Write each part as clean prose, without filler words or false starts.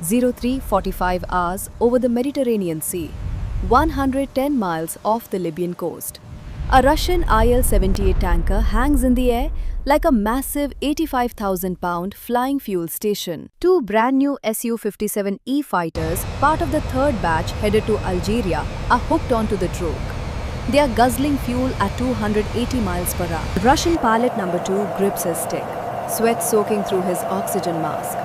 03:45 hours over the Mediterranean Sea, 110 miles off the Libyan coast. A Russian IL-78 tanker hangs in the air like a massive 85,000-pound flying fuel station. Two brand-new Su-57E fighters, part of the third batch headed to Algeria, are hooked onto the Troke. They are guzzling fuel at 280 miles per hour. Russian pilot number 2 grips his stick, sweat soaking through his oxygen mask.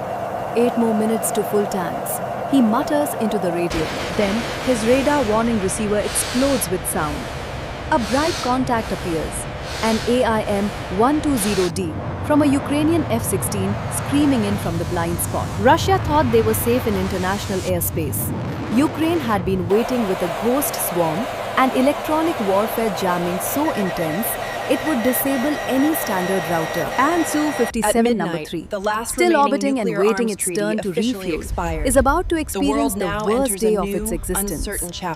8 more minutes to full tanks. He mutters into the radio. Then, his radar warning receiver explodes with sound. A bright contact appears, an AIM-120D from a Ukrainian F-16 screaming in from the blind spot. Russia thought they were safe in international airspace. Ukraine had been waiting with a ghost swarm and electronic warfare jamming so intense it would disable any standard router. And Su-57 number 3, still orbiting and waiting its turn to refuel, is about to experience the worst day of its existence.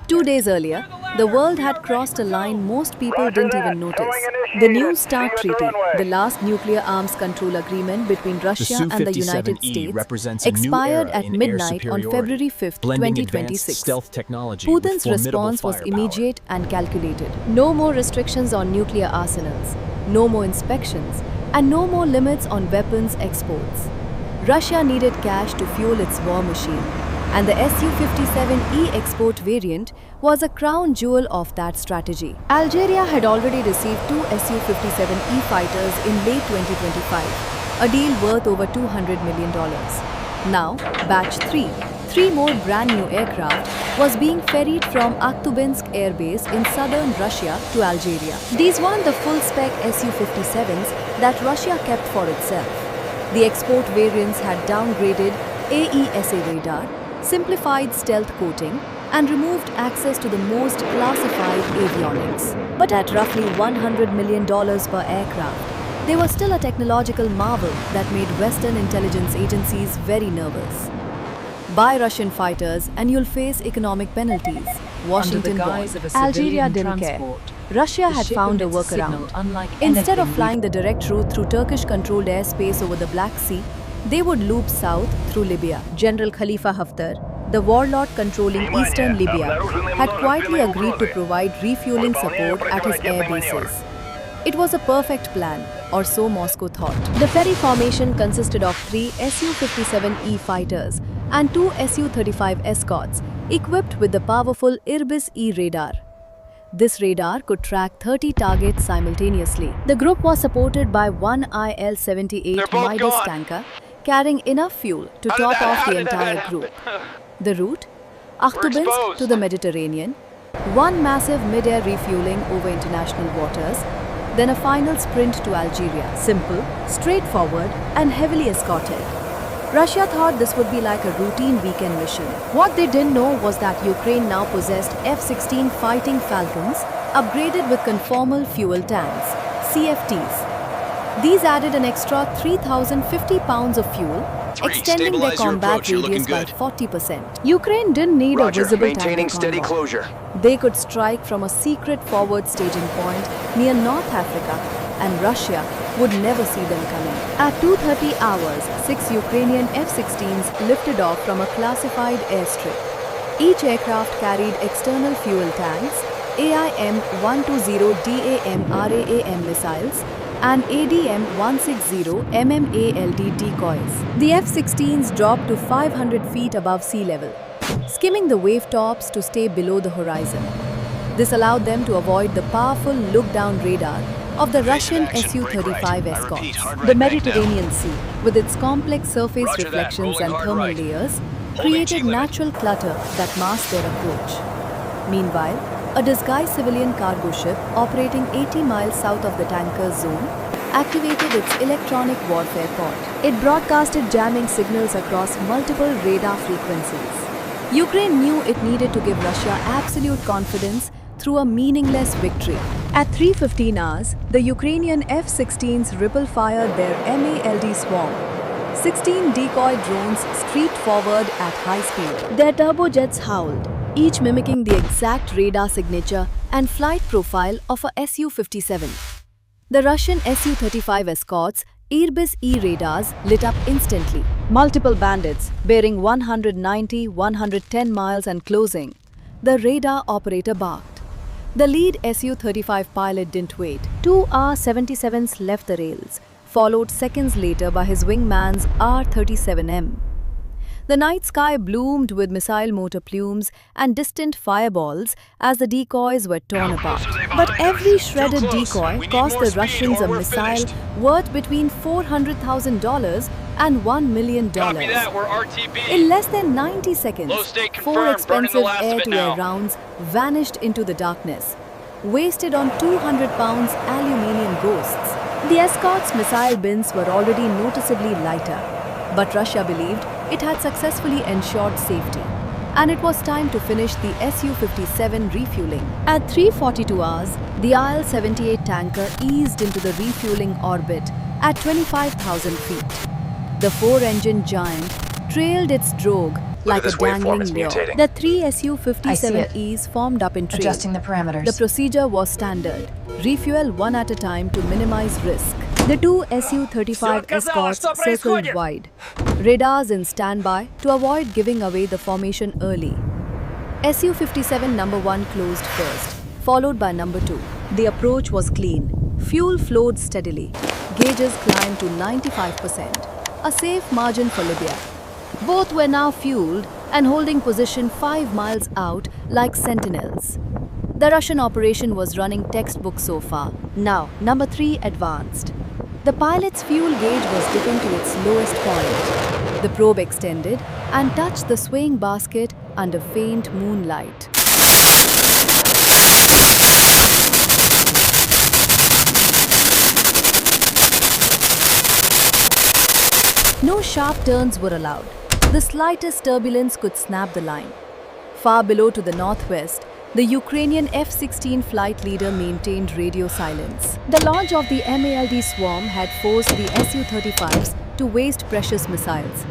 2 days earlier, the world had crossed a line most people didn't even notice. The New START Treaty, the last nuclear arms control agreement between Russia and the United States, expired at midnight on February 5, 2026. Putin's response was immediate and calculated. No more restrictions on nuclear arsenals, no more inspections, and no more limits on weapons exports. Russia needed cash to fuel its war machine, and the Su-57E export variant was a crown jewel of that strategy. Algeria had already received 2 Su-57E fighters in late 2025, a deal worth over $200 million. Now, Batch 3 more brand-new aircraft, was being ferried from Akhtubinsk Air Base in southern Russia to Algeria. These weren't the full-spec Su-57s that Russia kept for itself. The export variants had downgraded AESA radar, simplified stealth coating, and removed access to the most classified avionics. But at roughly $100 million per aircraft, they were still a technological marvel that made Western intelligence agencies very nervous. Buy Russian fighters and you'll face economic penalties, Washington warned. Algeria didn't care. Russia had found a workaround. Instead of flying the direct route through Turkish-controlled airspace over the Black Sea, they would loop south through Libya. General Khalifa Haftar, the warlord controlling eastern Libya, had quietly agreed to provide refueling support at his air bases. It was a perfect plan, or so Moscow thought. The ferry formation consisted of 3 Su-57E fighters and 2 Su-35 escorts, equipped with the powerful Irbis-E radar. This radar could track 30 targets simultaneously. The group was supported by one IL-78 Midas tanker, carrying enough fuel to top off the entire group. The route? Akhtubinsk to the Mediterranean, one massive mid-air refueling over international waters, then a final sprint to Algeria. Simple, straightforward, and heavily escorted. Russia thought this would be like a routine weekend mission. What they didn't know was that Ukraine now possessed F-16 Fighting Falcons, upgraded with conformal fuel tanks, CFTs. These added an extra 3,050 pounds of fuel, extending their combat radius by 40%. Ukraine didn't need a visible tanker convoy. They could strike from a secret forward staging point near North Africa, and Russia would never see them coming. At 2:30 hours, 6 Ukrainian F-16s lifted off from a classified airstrip. Each aircraft carried external fuel tanks, AIM-120 DAM-RAAM missiles, and ADM-160 MMALD decoys. The F-16s dropped to 500 feet above sea level, skimming the wave tops to stay below the horizon. This allowed them to avoid the powerful look-down radar of the Russian Su-35 escorts. The Mediterranean Sea, with its complex surface reflections and thermal layers, created natural clutter that masked their approach. Meanwhile, a disguised civilian cargo ship operating 80 miles south of the tanker's zone activated its electronic warfare pod. It broadcasted jamming signals across multiple radar frequencies. Ukraine knew it needed to give Russia absolute confidence through a meaningless victory. At 3:15 hours, the Ukrainian F-16s ripple-fired their MALD swarm. 16 decoy drones streaked forward at high speed. Their turbojets howled, each mimicking the exact radar signature and flight profile of a Su-57. The Russian Su-35 escorts Airbus E radars lit up instantly. Multiple bandits bearing 190, 110 miles and closing. The radar operator barked. The lead Su-35 pilot didn't wait. Two R-77s left the rails, followed seconds later by his wingman's R-37M. The night sky bloomed with missile motor plumes and distant fireballs as the decoys were torn apart. But every shredded decoy cost the Russians a missile worth between $400,000 and $1 million. In less than 90 seconds, 4 expensive air-to-air rounds vanished into the darkness, wasted on 200-pound aluminium ghosts. The escort's missile bins were already noticeably lighter, but Russia believed it had successfully ensured safety, and it was time to finish the Su-57 refueling. At 3:42 hours, the Il-78 tanker eased into the refueling orbit at 25,000 feet. The 4-engine giant trailed its drogue like a dangling lure. The 3 Su-57Es formed up in train. Adjusting the parameters. The procedure was standard. Refuel one at a time to minimize risk. The 2 Su-35 escorts circled wide, radars in standby to avoid giving away the formation early. Su-57 number 1 closed first, followed by number 2. The approach was clean. Fuel flowed steadily. Gauges climbed to 95%, a safe margin for Libya. Both were now fueled and holding position 5 miles out like sentinels. The Russian operation was running textbook so far. Now, number 3 advanced. The pilot's fuel gauge was dipping to its lowest point. The probe extended and touched the swaying basket under faint moonlight. No sharp turns were allowed. The slightest turbulence could snap the line. Far below to the northwest, the Ukrainian F-16 flight leader maintained radio silence. The launch of the MALD swarm had forced the Su-35s to waste precious missiles.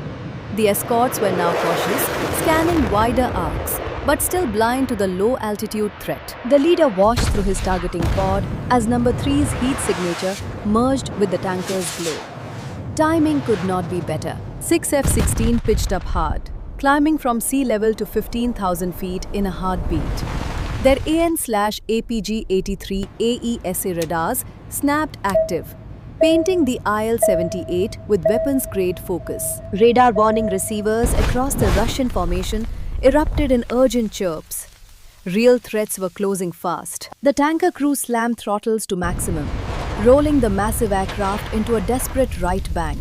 The escorts were now cautious, scanning wider arcs, but still blind to the low-altitude threat. The leader watched through his targeting pod as number 3's heat signature merged with the tanker's glow. Timing could not be better. 6 F-16 pitched up hard, climbing from sea level to 15,000 feet in a heartbeat. Their AN/APG-83 AESA radars snapped active, painting the Il-78 with weapons-grade focus. Radar warning receivers across the Russian formation erupted in urgent chirps. Real threats were closing fast. The tanker crew slammed throttles to maximum, rolling the massive aircraft into a desperate right bank.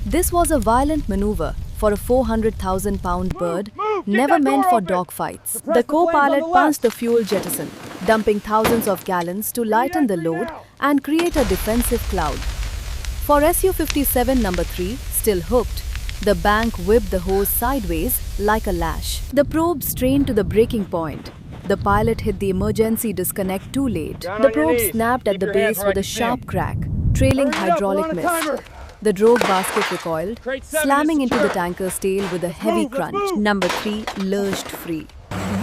This was a violent maneuver for a 400,000-pound bird, never meant for dogfights. The co-pilot punched the fuel jettison, dumping thousands of gallons to lighten the load and create a defensive cloud. For Su-57 number 3, still hooked, the bank whipped the hose sideways like a lash. The probe strained to the breaking point. The pilot hit the emergency disconnect too late. The probe snapped at the base with a sharp crack, trailing hydraulic mist. The drogue basket recoiled, slamming into the tanker's tail with a heavy crunch. Number 3 lurched free,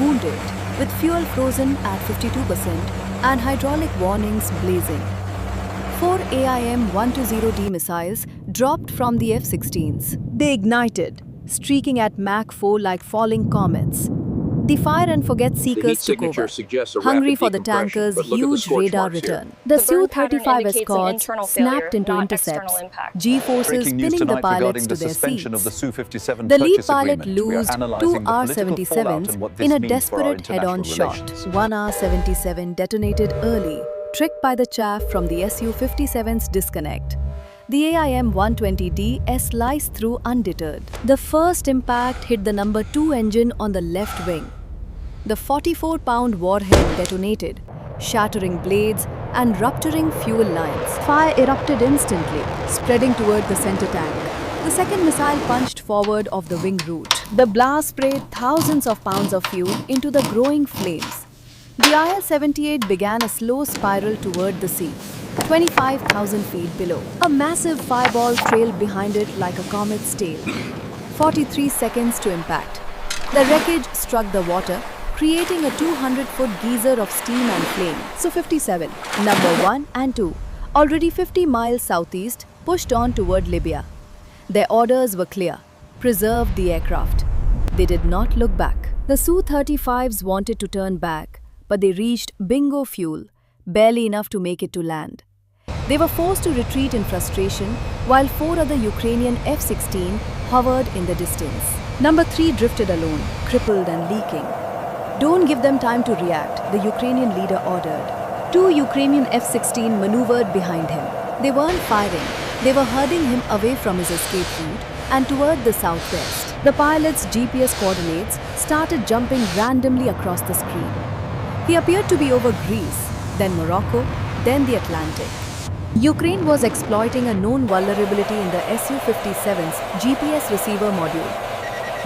wounded, with fuel frozen at 52% and hydraulic warnings blazing. 4 AIM-120D missiles dropped from the F-16s. They ignited, streaking at Mach 4 like falling comets. The fire-and-forget seekers took over, hungry for the tanker's huge radar return. The Su-35 escorts snapped into intercepts, G-forces pinning the pilots to their seats. The lead pilot loosed 2 R-77s in a desperate head-on shot. 1 R-77 detonated early, tricked by the chaff from the Su-57's disconnect. The AIM-120D sliced through undeterred. The first impact hit the number 2 engine on the left wing. The 44-pound warhead detonated, shattering blades and rupturing fuel lines. Fire erupted instantly, spreading toward the center tank. The second missile punched forward off the wing route. The blast sprayed thousands of pounds of fuel into the growing flames. The Il-78 began a slow spiral toward the sea, 25,000 feet below. A massive fireball trailed behind it like a comet's tail. 43 seconds to impact. The wreckage struck the water, creating a 200-foot geyser of steam and flame. Su-57, number 1 and 2, already 50 miles southeast, pushed on toward Libya. Their orders were clear: preserve the aircraft. They did not look back. The Su-35s wanted to turn back, but they reached bingo fuel, barely enough to make it to land. They were forced to retreat in frustration, while 4 other Ukrainian F-16 hovered in the distance. Number 3 drifted alone, crippled and leaking. Don't give them time to react, the Ukrainian leader ordered. 2 Ukrainian F-16 maneuvered behind him. They weren't firing, they were herding him away from his escape route and toward the southwest. The pilot's GPS coordinates started jumping randomly across the screen. He appeared to be over Greece, then Morocco, then the Atlantic. Ukraine was exploiting a known vulnerability in the Su-57's GPS receiver module.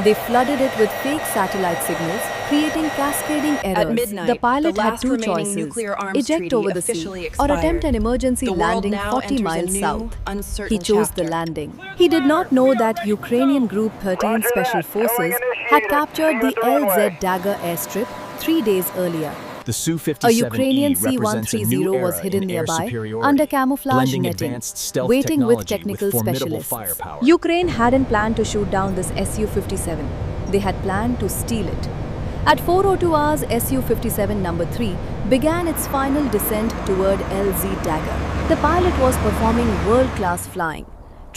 They flooded it with fake satellite signals, creating cascading errors. At midnight, the pilot the had last 2 remaining choices: nuclear arms eject treaty over the sea officially or expired. attempt an emergency The world landing now 40 enters a miles new, south. uncertain He chose the chapter. landing. He did not know that Ukrainian Group 13 Special Forces had captured the LZ Dagger airstrip 3 days earlier. The A Su-57E Ukrainian represents a new C-130 era was hidden in air nearby superiority, under camouflage blending netting, advanced stealth waiting with technology technical formidable specialists. firepower. Ukraine hadn't planned to shoot down this Su-57. They had planned to steal it. At 4:02 hours, Su-57 number 3 began its final descent toward LZ Dagger. The pilot was performing world-class flying,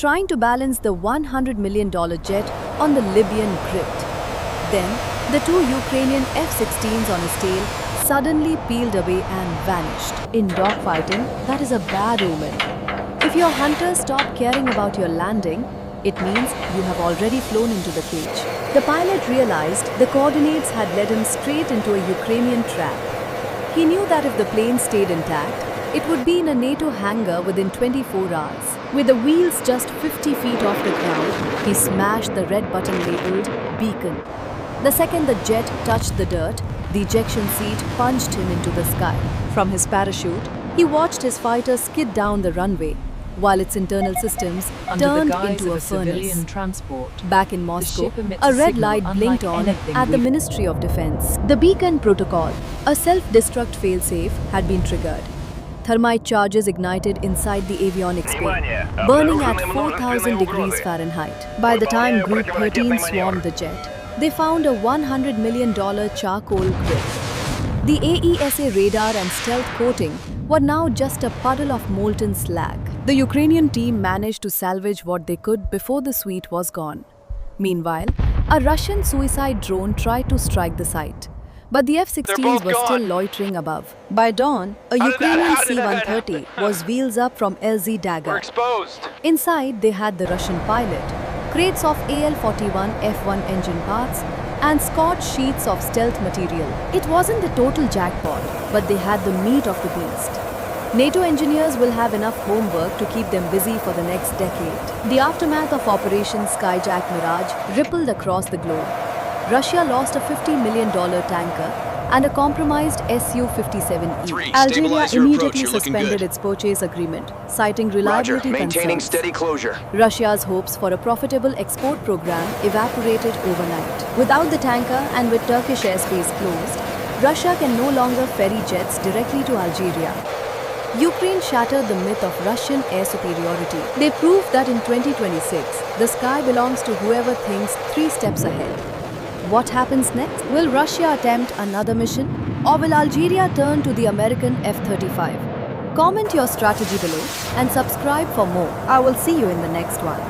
trying to balance the $100 million jet on the Libyan Grit. Then, the 2 Ukrainian F-16s on his tail suddenly peeled away and vanished. In dogfighting, that is a bad omen. If your hunters stop caring about your landing, it means you have already flown into the cage. The pilot realized the coordinates had led him straight into a Ukrainian trap. He knew that if the plane stayed intact, it would be in a NATO hangar within 24 hours. With the wheels just 50 feet off the ground, he smashed the red button labeled Beacon. The second the jet touched the dirt, the ejection seat punched him into the sky. From his parachute, he watched his fighter skid down the runway, while its internal systems Under the turned guise into of a civilian furnace. transport, Back in Moscow, ship emits a a red signal light blinked unlike on anything at the we've- Ministry of Defense. The Beacon Protocol, a self-destruct failsafe, had been triggered. Thermite charges ignited inside the avionics bay, burning at 4,000 degrees Fahrenheit. By the time Group 13 swarmed the jet, they found a $100 million charcoal grip. The AESA radar and stealth coating were now just a puddle of molten slag. The Ukrainian team managed to salvage what they could before the suite was gone. Meanwhile, a Russian suicide drone tried to strike the site, but the F-16s were still loitering above. By dawn, a Ukrainian C-130 was wheels up from LZ Dagger. Exposed. Inside, they had the Russian pilot, crates of AL-41 F-1 engine parts, and scotch sheets of stealth material. It wasn't the total jackpot, but they had the meat of the beast. NATO engineers will have enough homework to keep them busy for the next decade. The aftermath of Operation Skyjack Mirage rippled across the globe. Russia lost a $50 million tanker and a compromised Su-57E. Three, Algeria stabilize your approach. immediately You're looking suspended good. its purchase agreement, citing Roger. reliability Maintaining concerns. steady closure. Russia's hopes for a profitable export program evaporated overnight. Without the tanker and with Turkish airspace closed, Russia can no longer ferry jets directly to Algeria. Ukraine shattered the myth of Russian air superiority. They proved that in 2026, the sky belongs to whoever thinks 3 steps ahead. What happens next? Will Russia attempt another mission? Or will Algeria turn to the American F-35? Comment your strategy below and subscribe for more. I will see you in the next one.